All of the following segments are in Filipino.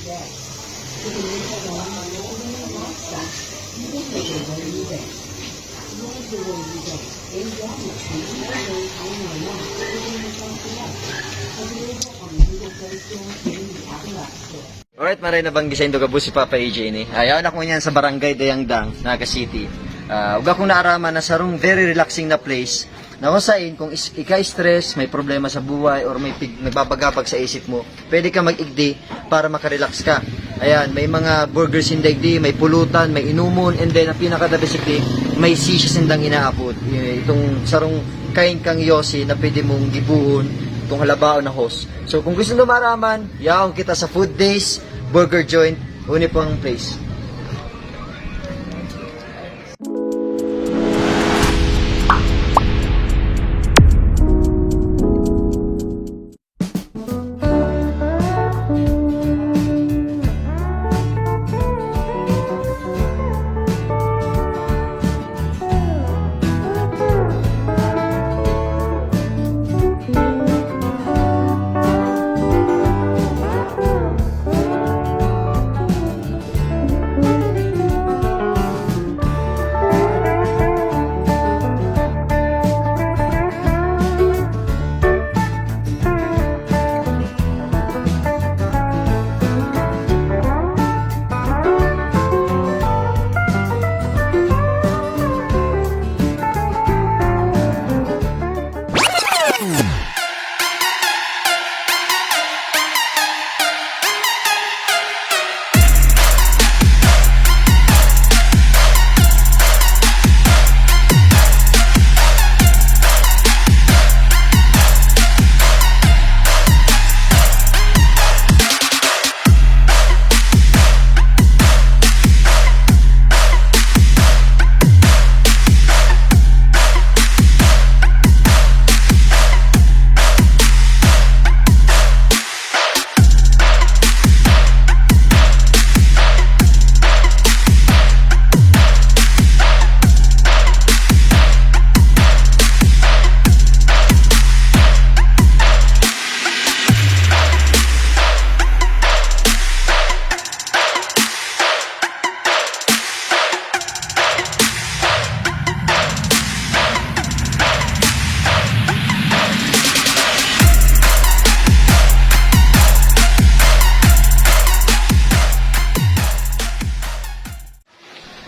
Alright, maray na banggi sa Indogabus si Papa AJ ni. Ayaw anak mo niyan sa Barangay Dayangdang, Naga City. Ug akong naaraman na sarong very relaxing na place. Na kung saan, kung ika-stress, may problema sa buhay, or may nagbabagabag sa isip mo, pwede ka mag-igdi para makarelax ka. Ayan, may mga burgers in daigdi, may pulutan, may inumon, and then ang pinaka-basically, may sisya sindang inaapod. Itong sarong kain kang yosi na pwede mong gibuhon, itong halabaon na host. So kung gusto nyo maraman, yaong kita sa Food Days, Burger Joint, uni po ang place.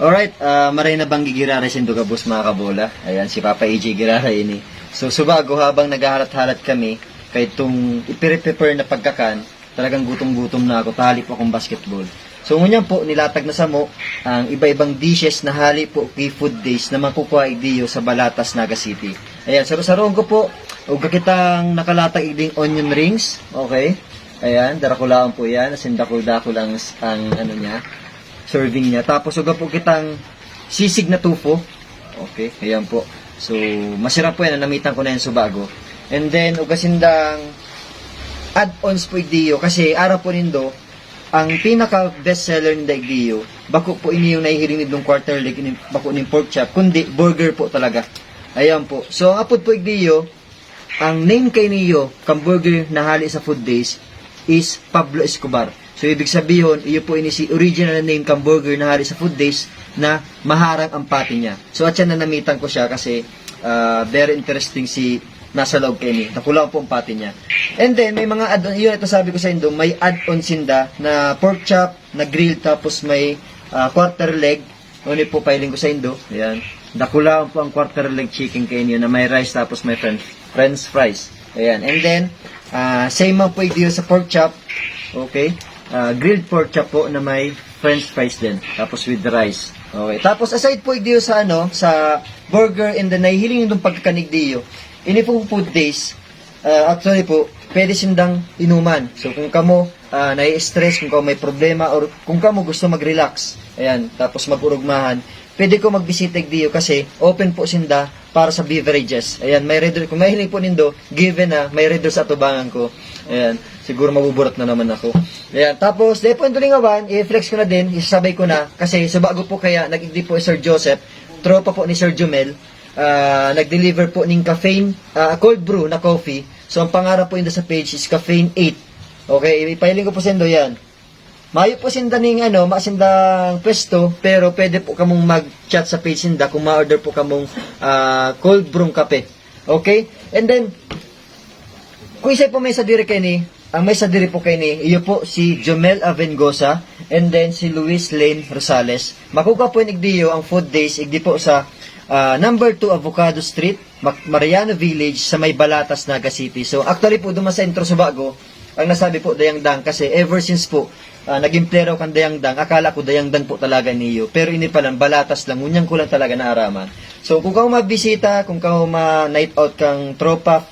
Alright, maray na bang gigirara si Indogabus mga kabola. Ayan, si Papa AJ girara ini. So, subago habang naghahalat-halat kami, kahit itong ipire-prepare na pagkakan, talagang gutom-gutom na ako, talip akong basketball. So, ngunyan po, nilatag na sa mo, ang iba-ibang dishes na hali po kay Food Days na makukuha igdiyo sa Balatas, Naga City. Ayan, sarusaroon ko po, huwag kitang nakalatag igding onion rings, okay? Ayan, darakulaan po yan, asin dakul-dakul ang ano niya, serving niya. Tapos, huwag po kitang sisig na tufo. Okay, ayan po. So, masarap po yan. Namitan ko na yan subago. And then, huwag kasindang add-ons po igdiyo. Kasi, ara po nindo, ang pinaka-best seller ni igdiyo, bako po ini yung nahihiling nitong quarter leg, bako ng pork chop, kundi burger po talaga. Ayan po. So, ang apod po igdiyo, ang name kay niyo, kang burger na hali sa Food Days, is Pablo Escobar. So, ibig sabihin, iyo po ini si original na name kang burger na hari sa Food Days na maharang ang pati niya. So, at yan na namitan ko siya kasi very interesting si nasa loob kayo ni. Nakulang po ang pati niya. And then, may mga add-on. Yun, ito sabi ko sa indo, may add-on sinda na pork chop, na grill, tapos may quarter leg. Ngunit po, pailing ko sa indo. Ayan. Nakulang po ang quarter leg chicken kayo niyo na may rice, tapos may french fries. Ayan. And then, same man po yung sa pork chop. Okay. Grilled pork chop po na may french fries din. Tapos with rice. Okay. Tapos aside po yung sa sa burger and the nahihiling yung pagkakanig diyo. Ini pong Food Days. Actually po, pwede sindang inuman. So kung kamo nai-stress, kung kamo may problema, or kung kamo gusto mag-relax, ayan, tapos mag-urugmahan, pwede ko magbisita diyo kasi open po sinda para sa beverages. Ayan, may red, kung mahiling po nindo, given na may red sa atubangan ko. Ayan, siguro mabuburat na naman ako. Ayan, tapos, dahil po yung tulingawan, i-flex ko na din, isasabay ko na, kasi sa bago po kaya, nag-igdi po Sir Joseph, tropa po ni Sir Jumel, nag-deliver po ng caffeine, cold brew na coffee. So, ang pangarap po yun sa page is caffeine 8. Okay, ipahiling ko po sendo yan. Mayo po sinda ning makasindang pwesto, pero pwede po kamong mag-chat sa page sinda kung ma-order po kamong cold brew kape. Okay? And then, kung isa po may sa diri kay ni, ang may sa diri po kay ni, iyo po si Jomel Avengosa, and then si Luis Lane Rosales. Makuha po yung igdiyo ang food days, igdi po sa number 2 Avocado Street, Mariano Village, sa may Balatas, Naga City. So, actually po, duman sa intro Subago, ang nasabi po, Dayangdang, kasi ever since po, naging plero kan Dayangdang, akala ko Dayangdang po talaga niyo. Pero ini pa lang, Balatas lang, ngunyang ko lang talaga naaraman. So, kung kang magbisita, kung kang ma-night out kang tropa,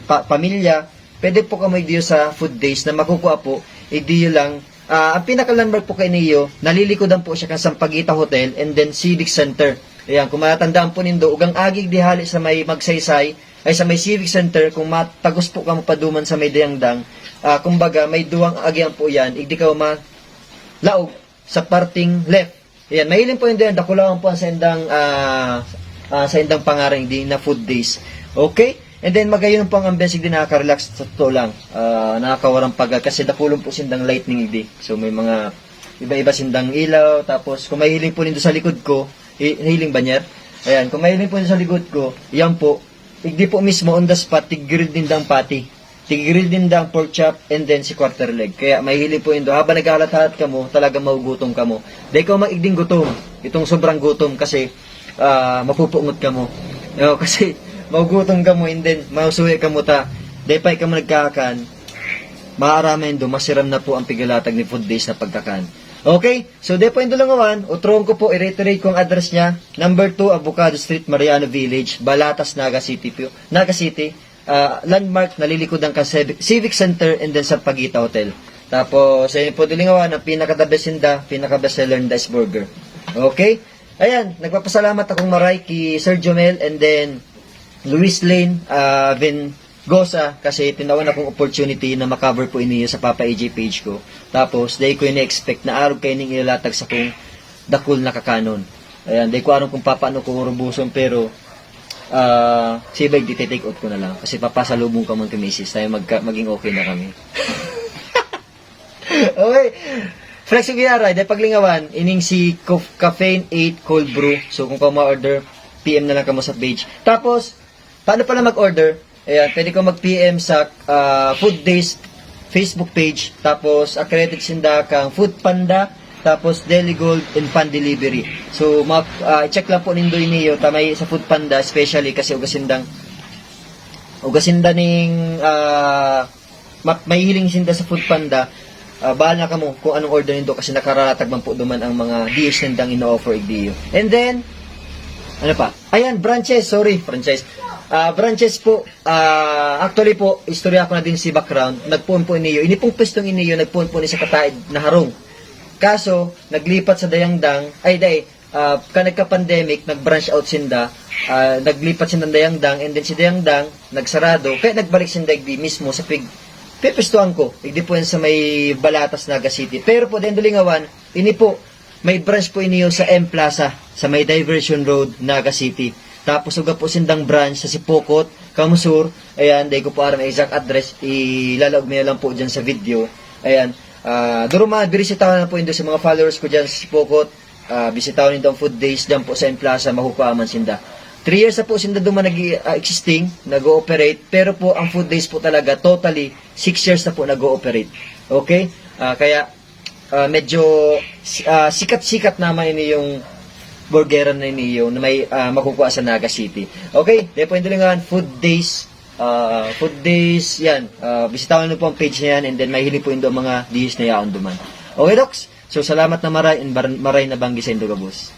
pamilya, pwede po kamo idiyo sa food days na makukuha po, idiyo lang. Ang pinaka-landmark po kay niyo, nalilikodan po siya kan Sampaguita Hotel and then Civic Center. Ayan, kung matatandaan po nindo, ugang agig dihali sa may Magsaysay, ay sa may Civic Center, kung matagos po kamo paduman sa may Dayangdang, kumbaga, may duwang agyan po yan, igdi ka laog sa parting left. Ayan, mahiling po yung diyan, dakulawan po sa indang pangarang di na food days. Okay? And then, magayon po ang ambience, din nakaka-relax sa totoo lang. Nakakawarang pagka, kasi dakulong po sindang lightning igdi. So, may mga iba-iba sindang ilaw, tapos, kung mahiling po nindo sa likod ko, hiling banyer. Ayan, kung mahiling po nindo sa likod ko, yan po, igdi po mismo on the spot, tig-grill din dang pati. Tig-grill din dang pork chop, and then si quarter leg. Kaya mahiling po nindo, habang naghahalat-halat ka mo, talaga maugutom ka mo. Dahil ikaw magigding gutom, itong sobrang gutom, kasi mapupungot ka mo. Kasi, maugutom ka mo, and then, mausuwi ka mo ta. Dahil pa ikaw nagkakan, maaramin do, masiram na po ang pigalatag ni food days na pagkakan. Okay? So, dahil po yung dulangawan, utroon ko po, i-reiterate ko ang address niya, number 2, Avocado Street, Mariano Village, Balatas, Naga City. Landmark, nalilikodan ka Civic Center, and then sa Sampaguita Hotel. Tapos, ayun po dulangawan, ang pinaka-the-best pinaka-bestseller na Dice Burger. Okay? Ayan, nagpapasalamat akong maray kay Sir Jomel, and then, Luis Lane Gosa, kasi tinawan akong opportunity na makover po iniyo sa Papa AJ page ko. Tapos, dahil ko ina-expect na araw kayo ning ilalatag sa kong dakul na kakanon. Ayan, dahil ko aron kung papaano ko urubuson, pero sibay di take out ko na lang. Kasi papasalubong ka man kami sis, tayo maging okay na kami. Okay. Flexi Villara, dahil paglingawan, ining si Caffeine 8 Cold Brew. So, kung ka ma-order, PM na lang ka mo sa page. Tapos, paano pala mag-order? Ayan, pwede ko mag-PM sa Food Days Facebook page. Tapos, accredited sinda kang Food Panda. Tapos, Deli Gold and Pan Delivery. So, check lang po nindoy niyo. Tamay sa Food Panda, especially kasi ugasinda ning may hiling sinda sa Food Panda. Bahala ka mo kung anong order nindo kasi nakararatag man po duman ang mga dish nindang ino-offer igdiyo. And then, ano pa? Ayan, branches po, actually po, istorya ko na din si background, nagpuon po iniyo, ini pong pwestong iniyo, nagpuon po ni sa kataid na harong. Kaso, naglipat sa Dayangdang, nagka-pandemic, nag-branch out sinda, naglipat sinda Dayangdang, and then si Dayangdang, nagsarado, kaya nagbalik sinda igdi mismo sa pipwestuhan ko, igdi po yan sa may Balatas, Naga City. Pero po, dahil dulingawan, ini po, may branch po iniyo sa M Plaza, sa may Diversion Road, Naga City. Tapos uga po sindang branch sa Sipokot, Kamusur. Ayan, dahil ko po aram exact address, ilalaog mo lang po dyan sa video. Ayan, duruma, birisitaw na po yun sa mga followers ko dyan sa Sipokot. Bisitaw nito ang food days dyan po sa M Plaza, makukuaman sinda. 3 years na po sinda duman nag-existing, nag-ooperate. Pero po, ang food days po talaga, totally, 6 years na po nag-ooperate. Okay? Kaya, medyo sikat-sikat naman ini yung burgeran na iniyo na may makukuha sa Naga City. Okay, dahil po yung dulingan, food days, yan, bisitawan nyo po ang page na yan, and then may hiling po yung mga dish na yaon duman. Okay, Docs? So, salamat na maray na banggi sa Indogabus.